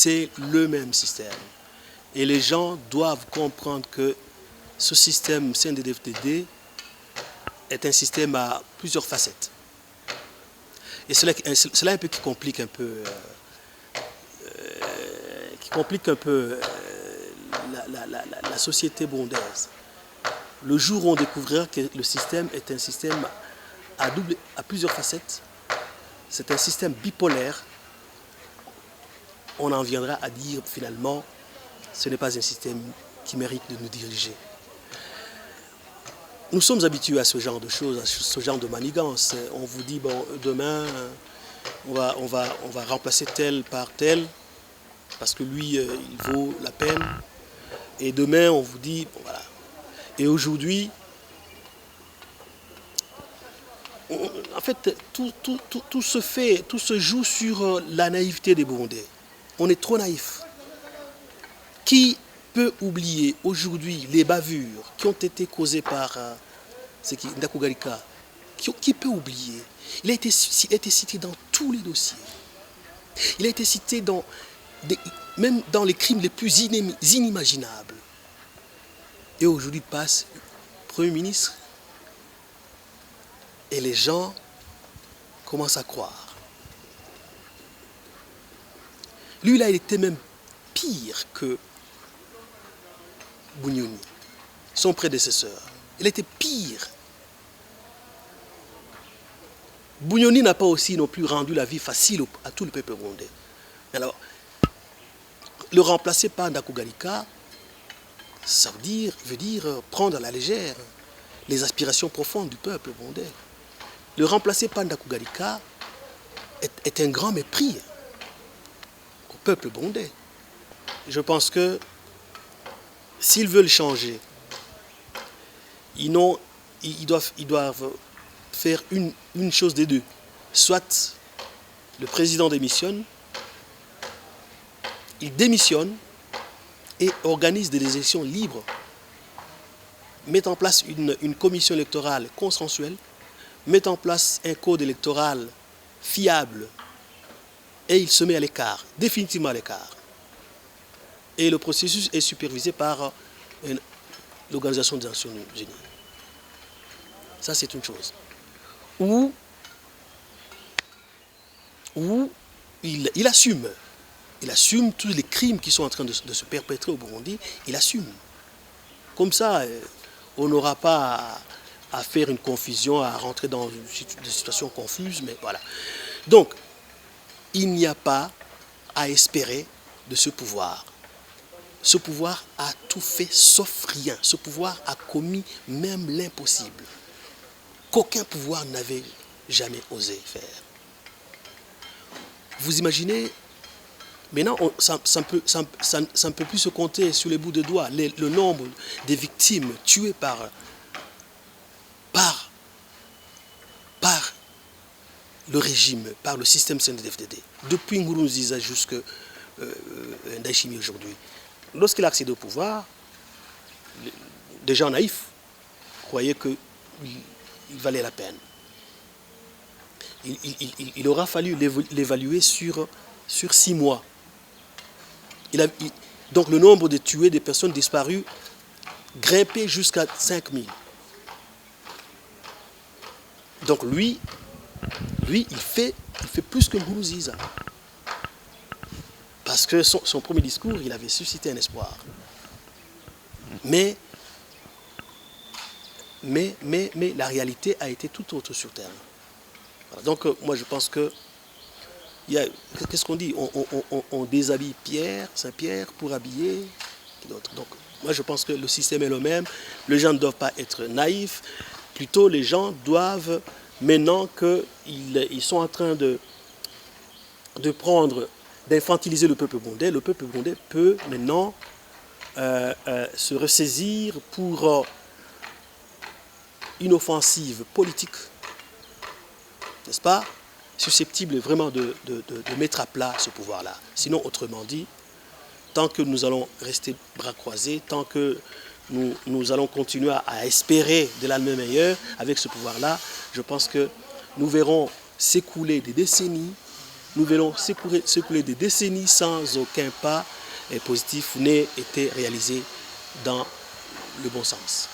c'est le même système. Et les gens doivent comprendre que ce système CNDD-FDD est un système à plusieurs facettes. Et cela un peu qui complique un peu, la société burundaise. Le jour où on découvrira que le système est un système à plusieurs facettes, c'est un système bipolaire, on en viendra à dire finalement ce n'est pas un système qui mérite de nous diriger. Nous sommes habitués à ce genre de choses, à ce genre de manigance. On vous dit, bon, demain, on va remplacer tel par tel, parce que lui, il vaut la peine. Et demain, on vous dit, bon, voilà. Et aujourd'hui, en fait, tout se joue sur la naïveté des Burundais. On est trop naïfs. Qui peut oublier aujourd'hui les bavures qui ont été causées par Ndaku Garika? Qui peut oublier? Il a été cité dans tous les dossiers. Il a été cité même dans les crimes les plus inimaginables. Et aujourd'hui passe Premier ministre et les gens commencent à croire. Lui, il a été même pire que Bunyoni, son prédécesseur. Il était pire. Bunyoni n'a pas aussi non plus rendu la vie facile à tout le peuple burundais. Alors, le remplacer par Ndaku Garika, ça veut dire prendre à la légère les aspirations profondes du peuple burundais. Le remplacer par Ndaku Garika est un grand mépris au peuple burundais. Je pense que s'ils veulent changer, ils doivent faire une chose des deux. Soit le président démissionne, il démissionne et organise des élections libres, met en place une commission électorale consensuelle, met en place un code électoral fiable et il se met à l'écart, définitivement à l'écart. Et le processus est supervisé par l'Organisation des Nations Unies. Ça, c'est une chose. Où il assume tous les crimes qui sont en train de se perpétrer au Burundi, il assume. Comme ça, on n'aura pas à faire une confusion, à rentrer dans des situations confuses, mais voilà. Donc, il n'y a pas à espérer de ce pouvoir. Ce pouvoir a tout fait sauf rien. Ce pouvoir a commis même l'impossible qu'aucun pouvoir n'avait jamais osé faire. Vous imaginez, maintenant, ça ne peut plus se compter sur les bouts de doigts le nombre des victimes tuées par le régime, par le système CNDD-FDD, depuis Nkurunziza jusqu'à Ndayishimiye aujourd'hui. Lorsqu'il a accédé au pouvoir, des gens naïfs croyaient qu'il valait la peine. Il aura fallu l'évaluer sur 6 mois. Donc le nombre de tués, des personnes disparues, grimpé jusqu'à 5000. Donc lui, il fait plus que Nkurunziza. Parce que son premier discours, il avait suscité un espoir. Mais la réalité a été tout autre sur terre. Voilà. Donc moi je pense que qu'est-ce qu'on dit, on déshabille Saint-Pierre pour habiller d'autres. Donc moi je pense que le système est le même. Les gens ne doivent pas être naïfs. Plutôt les gens doivent, maintenant qu'ils sont en train d'infantiliser le peuple burundais peut maintenant se ressaisir pour une offensive politique, n'est-ce pas, susceptible vraiment de mettre à plat ce pouvoir-là. Sinon, autrement dit, tant que nous allons rester bras croisés, tant que nous allons continuer à espérer de l'année meilleure avec ce pouvoir-là, je pense que nous verrons s'écouler des décennies nous verrons s'écouler des décennies sans aucun pas positif n'ait été réalisé dans le bon sens.